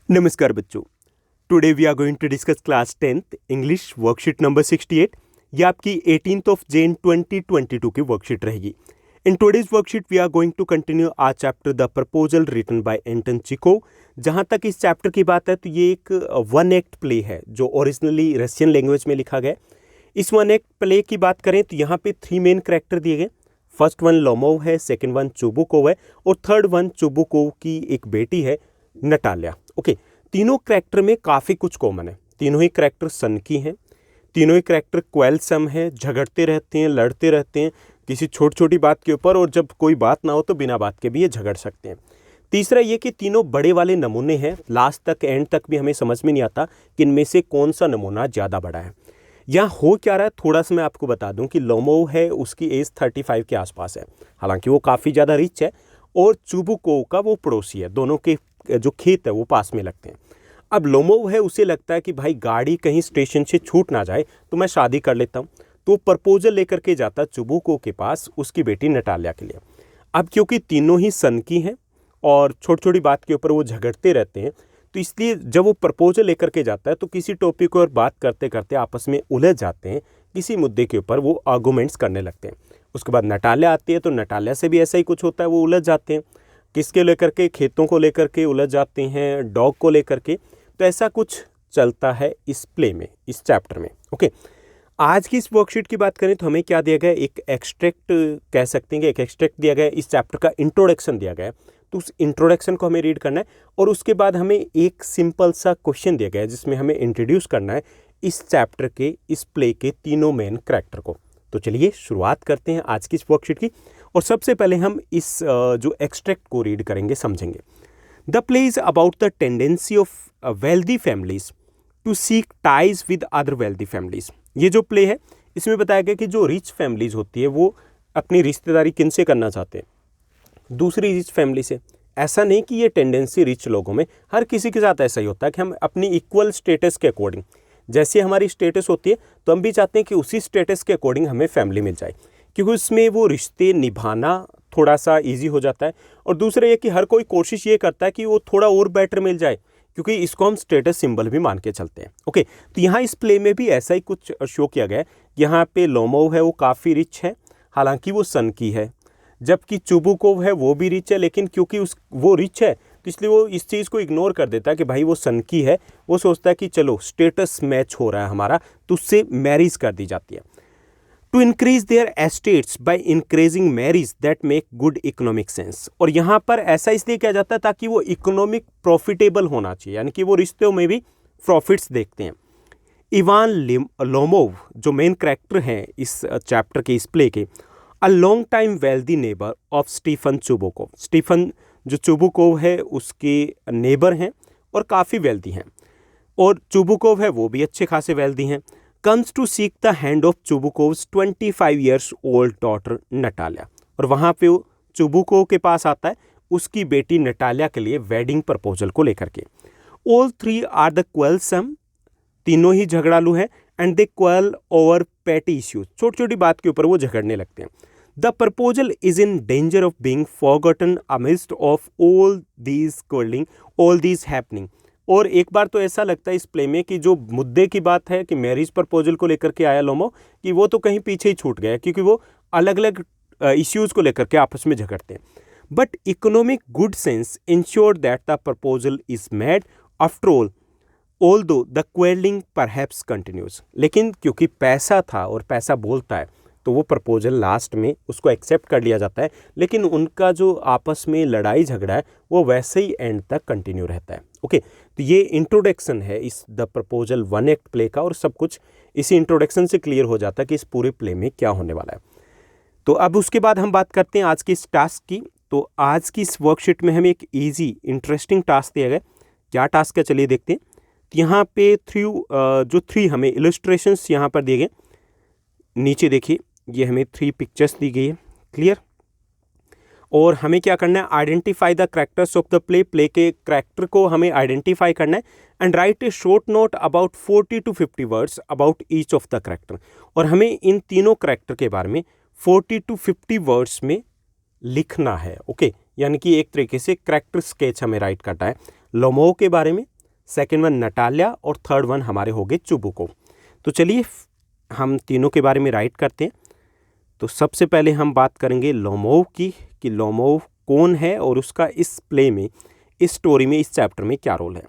नमस्कार बच्चों। Today we are going to discuss class 10th English worksheet number 68। ये आपकी 18th ऑफ जैन 2022 की वर्कशीट रहेगी। In today's worksheet we are going to continue our chapter the proposal written by Anton Chekhov. जहाँ तक इस chapter की बात है तो ये एक वन एक्ट प्ले है जो ओरिजिनली रशियन लैंग्वेज में लिखा गया। इस वन एक्ट प्ले की बात करें तो यहाँ पे 3 मेन कैरेक्टर दिए गए। फर्स्ट वन लोमोव है, सेकेंड वन चुबुकोव है और थर्ड वन चुबुकोव की एक बेटी है नटालिया। ओके, तीनों कैरेक्टर में काफ़ी कुछ कॉमन है। तीनों ही कैरेक्टर सन की हैं, तीनों ही कैरेक्टर क्वेलसम है, झगड़ते रहते हैं, लड़ते रहते हैं किसी छोटी छोटी बात के ऊपर, और जब कोई बात ना हो तो बिना बात के भी ये झगड़ सकते हैं। तीसरा ये कि तीनों बड़े वाले नमूने हैं। लास्ट तक एंड तक भी हमें समझ में नहीं आता कि इनमें से कौन सा नमूना ज़्यादा बड़ा है। यहाँ हो क्या रहा है थोड़ा सा मैं आपको बता दूं कि लोमोव है, उसकी एज 35 के आसपास है, हालांकि वो काफ़ी ज़्यादा रिच है, और चुबुकोव का वो पड़ोसी है। दोनों के जो खेत है वो पास में लगते हैं। अब लोमोव है, उसे लगता है कि भाई गाड़ी कहीं स्टेशन से छूट ना जाए तो मैं शादी कर लेता हूँ, तो प्रपोजल लेकर के जाता चुबुकोव के पास उसकी बेटी नटालिया के लिए। अब क्योंकि तीनों ही सन की हैं और छोटी छोटी बात के ऊपर वो झगड़ते रहते हैं, तो इसलिए जब वो प्रपोजल लेकर के जाता है तो किसी टॉपिक पर बात करते करते आपस में उलझ जाते हैं। किसी मुद्दे के ऊपर वो आर्गूमेंट्स करने लगते हैं। उसके बाद नटालिया आती है तो नटालिया से भी ऐसा ही कुछ होता है, वो उलझ जाते हैं। किसके लेकर के? खेतों को लेकर के उलझ जाते हैं, डॉग को लेकर के। तो ऐसा कुछ चलता है इस प्ले में, इस चैप्टर में। ओके, आज की इस वर्कशीट की बात करें तो हमें क्या दिया गया? एक एक्सट्रैक्ट कह सकते हैं कि एक एक्सट्रैक्ट दिया गया है। इस चैप्टर का इंट्रोडक्शन दिया गया है, तो उस इंट्रोडक्शन को हमें रीड करना है और उसके बाद हमें एक सिंपल सा क्वेश्चन दिया गया है जिसमें हमें इंट्रोड्यूस करना है इस चैप्टर के, इस प्ले के तीनों मेन कैरेक्टर को। तो चलिए शुरुआत करते हैं आज की इस वर्कशीट की। और सबसे पहले हम इस जो एक्सट्रैक्ट को रीड करेंगे, समझेंगे। The play is about the tendency of wealthy families to seek ties with other wealthy families. ये जो प्ले है इसमें बताया गया कि जो रिच फैमिलीज होती है वो अपनी रिश्तेदारी किनसे करना चाहते हैं? दूसरी रिच फैमिली से। ऐसा नहीं कि ये टेंडेंसी रिच लोगों में, हर किसी के साथ ऐसा ही होता है कि हम अपनी इक्वल स्टेटस के अकॉर्डिंग, जैसे हमारी स्टेटस होती है तो हम भी चाहते हैं कि उसी स्टेटस के अकॉर्डिंग हमें फैमिली मिल जाए, क्योंकि उसमें वो रिश्ते निभाना थोड़ा सा इजी हो जाता है। और दूसरा ये कि हर कोई कोशिश ये करता है कि वो थोड़ा और बेटर मिल जाए, क्योंकि इसको हम स्टेटस सिंबल भी मान के चलते हैं। ओके, तो यहाँ इस प्ले में भी ऐसा ही कुछ शो किया गया है। यहाँ पे लोमोव है, वो काफ़ी रिच है, हालांकि वो सन की है, जबकि चुबुकोव है वो भी रिच है, लेकिन क्योंकि वो रिच है तो इसलिए वो इस चीज़ को इग्नोर कर देता है कि भाई वो सन की है। वो सोचता है कि चलो स्टेटस मैच हो रहा है हमारा, तो उससे मैरिज कर दी जाती है। To increase their estates by increasing marriage that make good economic sense. और यहाँ पर ऐसा इसलिए किया जाता है ताकि वो इकोनॉमिक प्रॉफिटेबल होना चाहिए, यानी कि वो रिश्तों में भी प्रॉफिट्स देखते हैं। इवान लोमोव जो मेन कैरेक्टर हैं इस चैप्टर के, इस प्ले के, a long time wealthy neighbour of Stephen Chubukov. Stephen जो चुबुकोव है उसके नेबर हैं और काफ़ी वेल्दी हैं, और चुबुकोव है वो भी अच्छे खासे वेल्दी हैं। Comes to seek the hand of Chubukov's 25 years old daughter Natalia. और वहाँ पे वो चुबुकोव के पास आता है उसकी बेटी नटालिया के लिए वेडिंग प्रपोजल को लेकर के। All three are the quarrelsome, तीनों ही झगड़ालू हैं, and they quarrel over petty issues, छोटी छोटी बात के ऊपर वो झगड़ने लगते हैं। The proposal is in danger of being forgotten amidst of all these quarrelling, all these happening. और एक बार तो ऐसा लगता है इस प्ले में कि जो मुद्दे की बात है कि मैरिज प्रपोजल को लेकर के आया लोमो, कि वो तो कहीं पीछे ही छूट गया, क्योंकि वो अलग अलग इश्यूज को लेकर के आपस में झगड़ते हैं। But economic good sense ensure that the proposal is made after all दो द क्वेलिंग परहैप्स कंटिन्यूज। लेकिन क्योंकि पैसा था और पैसा बोलता है तो वो प्रपोजल लास्ट में उसको एक्सेप्ट कर लिया जाता है, लेकिन उनका जो आपस में लड़ाई झगड़ा है वो वैसे ही एंड तक कंटिन्यू रहता है। ओके, तो ये इंट्रोडक्शन है इस the proposal one act play का, और सब कुछ इसी इंट्रोडक्शन से क्लियर हो जाता है कि इस पूरे प्ले में क्या होने वाला है। तो अब उसके बाद हम बात करते हैं आज के इस टास्क की। तो आज की इस वर्कशीट में हमें एक ईजी इंटरेस्टिंग टास्क दिया गया। क्या टास्क है चलिए देखते हैं। तो यहाँ पे थ्री हमें इलस्ट्रेशंस यहाँ पर दिए गए। नीचे देखिए, ये हमें 3 पिक्चर्स दी गई है, क्लियर। और हमें क्या करना है? Identify the characters of the play. Play के कैरेक्टर को हमें आइडेंटिफाई करना है, and right A short note about 40 to 50 words about each of the character. और हमें इन तीनों कैरेक्टर के बारे में 40 to 50 वर्ड्स में लिखना है। ओके, यानी कि एक तरीके से कैरेक्टर स्केच हमें राइट करना है। लोमोव के बारे में, सेकेंड वन नटाल्या और थर्ड वन हमारे हो गए चुबुको। तो चलिए हम तीनों के बारे में राइट करते हैं। तो सबसे पहले हम बात करेंगे लोमोव की, कि लोमोव कौन है और उसका इस प्ले में, इस स्टोरी में, इस चैप्टर में क्या रोल है।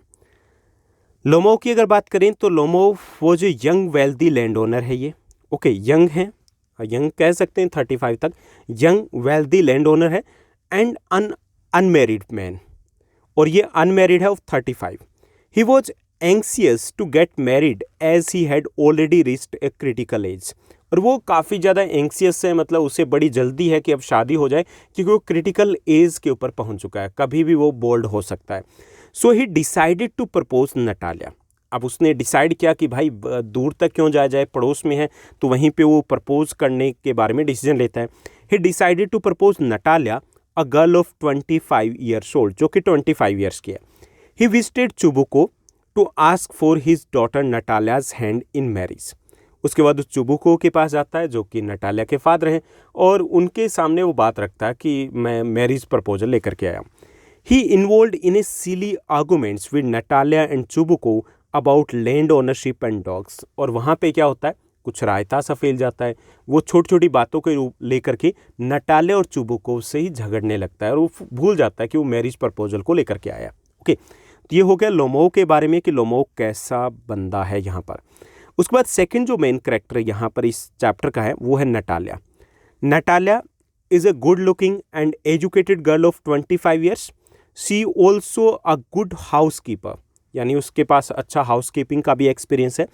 लोमोव की अगर बात करें तो लोमोव वो जो यंग वेल्दी लैंड ओनर है, ये ओके यंग है, यंग कह सकते हैं 35 तक, यंग वेल्दी लैंड ओनर है एंड अनमेरिड मैन, और ये अनमेरिड है of 35। He was anxious to get married as he had already reached a critical age, और वो काफ़ी ज़्यादा एंक्सियस है, मतलब उसे बड़ी जल्दी है कि अब शादी हो जाए, क्योंकि वो क्रिटिकल एज के ऊपर पहुंच चुका है, कभी भी वो बोल्ड हो सकता है। सो ही डिसाइडेड टू प्रपोज नटाल्या। अब उसने डिसाइड किया कि भाई दूर तक क्यों जाया जाए, पड़ोस में है तो वहीं पे वो प्रपोज करने के बारे में डिसीजन लेता है। He decided to propose Natalya, a girl of 25 years old, जो कि 25 ईयर्स की है। He visited Chubukov to ask for his daughter Natalia's hand in marriage. उसके बाद उस चुबुको के पास जाता है जो कि नटालिया के फादर हैं, और उनके सामने वो बात रखता है कि मैं मैरिज प्रपोजल लेकर के आया। He involved in a silly arguments with Natalia and Chubukov about land ownership and dogs, और वहाँ पे क्या होता है, कुछ रायता सा फैल जाता है। वो छोटी छोटी बातों के रूप लेकर के नटालिया और चुबुको से ही झगड़ने लगता है, और वो भूल जाता है कि वो मैरिज प्रपोजल को लेकर के आया। ओके, तो ये हो गया लोमोव के बारे में कि लोमोव कैसा बंदा है यहाँ पर। उसके बाद सेकंड जो मेन कैरेक्टर यहाँ पर इस चैप्टर का है वो है Natalia. Natalia is a good looking and educated girl of 25 years. She also a good housekeeper, यानी उसके पास अच्छा हाउस कीपिंग का भी एक्सपीरियंस है।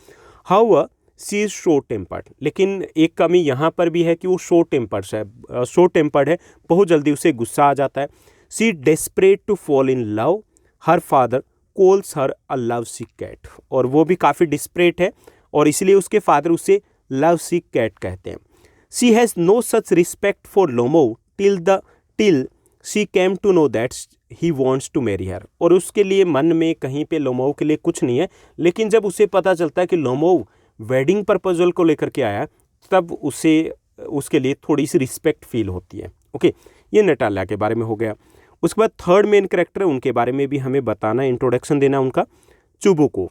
However she is short tempered, लेकिन एक कमी यहाँ पर भी है कि वो शॉर्ट टेम्पर्ड है, बहुत जल्दी उसे गुस्सा आ जाता है। She desperate to fall in love, her father calls her a lovesick cat, और वो भी काफ़ी डिस्परेट है और इसलिए उसके फादर उसे लव सिक कैट कहते हैं। She has no such respect for Lomov till she came to know that he wants to marry her, और उसके लिए मन में कहीं पे लोमोव के लिए कुछ नहीं है, लेकिन जब उसे पता चलता है कि लोमोव वेडिंग प्रपोजल को लेकर के आया, तब उसे उसके लिए थोड़ी सी रिस्पेक्ट फील होती है। ओके, ये नटालिया के बारे में हो गया। उसके बाद थर्ड मेन कैरेक्टर है, उनके बारे में भी हमें बताना, इंट्रोडक्शन देना उनका, चुबुको।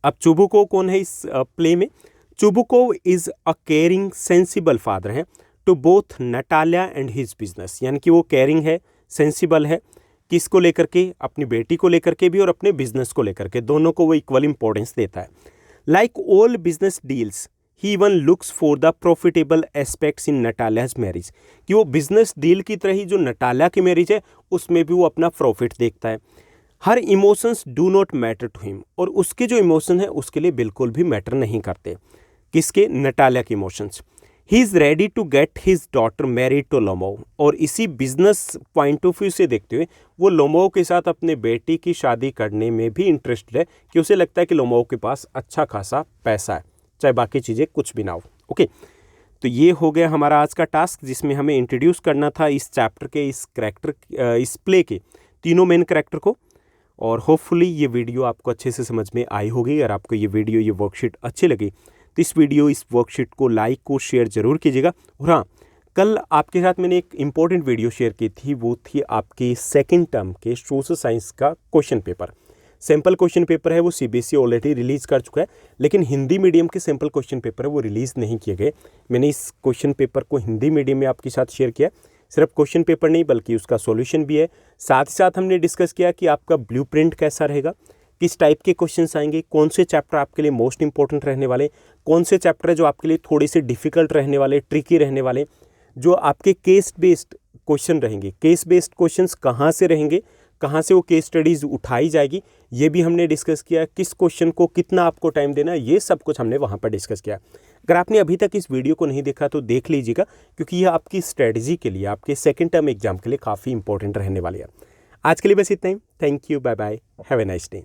अब चुबुको कौन है इस प्ले में? Chubukov is a caring sensible father है to both Natalia and his business, यानी कि वो केयरिंग है, सेंसिबल है, किसको लेकर के, अपनी बेटी को लेकर के भी और अपने बिजनेस को लेकर के, दोनों को वो इक्वल इंपॉर्टेंस देता है। Like all business deals he even looks for the profitable aspects in Natalia's marriage, कि वो बिजनेस डील की तरह ही जो नटालिया की मैरिज है उसमें भी वो अपना प्रॉफिट देखता है। Her emotions do not matter to him, और उसके जो इमोशन है उसके लिए बिल्कुल भी मैटर नहीं करते। किसके? नटालिया के emotions. He is ready to get his daughter married to Lomov, और इसी बिजनेस पॉइंट ऑफ व्यू से देखते हुए वो लोमोव के साथ अपने बेटी की शादी करने में भी इंटरेस्टेड है, कि उसे लगता है कि लोमोव के पास अच्छा खासा पैसा है, चाहे बाकी चीज़ें कुछ भी ना हो। ओके, तो ये हो गया हमारा आज का टास्क, जिसमें हमें इंट्रोड्यूस करना था इस चैप्टर के, इस इस प्ले के तीनों मेन कैरेक्टर को। और होपफुली ये वीडियो आपको अच्छे से समझ में आई होगी। अगर आपको ये वीडियो, ये वर्कशीट अच्छी लगी तो इस वर्कशीट को लाइक और शेयर जरूर कीजिएगा। और हाँ, कल आपके साथ मैंने एक इम्पॉर्टेंट वीडियो शेयर की थी, वो थी आपकी सेकेंड टर्म के सोशल साइंस का question paper. Sample question paper है वो सीबीएसई ऑलरेडी रिलीज़ कर चुका है, लेकिन हिंदी मीडियम के सैम्पल क्वेश्चन पेपर है वो रिलीज़ नहीं किए गए। मैंने इस क्वेश्चन पेपर को हिंदी मीडियम में आपके साथ शेयर किया। सिर्फ क्वेश्चन पेपर नहीं बल्कि उसका सॉल्यूशन भी है। साथ ही साथ हमने डिस्कस किया कि आपका ब्लूप्रिंट कैसा रहेगा, किस टाइप के क्वेश्चंस आएंगे, कौन से चैप्टर आपके लिए मोस्ट इंपॉर्टेंट रहने वाले, कौन से चैप्टर है जो आपके लिए थोड़े से डिफिकल्ट रहने वाले, ट्रिकी रहने वाले, जो आपके केस बेस्ड क्वेश्चन रहेंगे। केस बेस्ड क्वेश्चंस कहाँ से रहेंगे, कहाँ से वो केस स्टडीज़ उठाई जाएगी, ये भी हमने डिस्कस किया। किस क्वेश्चन को कितना आपको टाइम देना, ये सब कुछ हमने वहाँ पर डिस्कस किया। अगर आपने अभी तक इस वीडियो को नहीं देखा तो देख लीजिएगा, क्योंकि ये आपकी स्ट्रेटजी के लिए, आपके सेकेंड टर्म एग्जाम के लिए काफ़ी इंपॉर्टेंट रहने वाली है। आज के लिए बस इतना ही। Thank you, bye bye, have a nice day.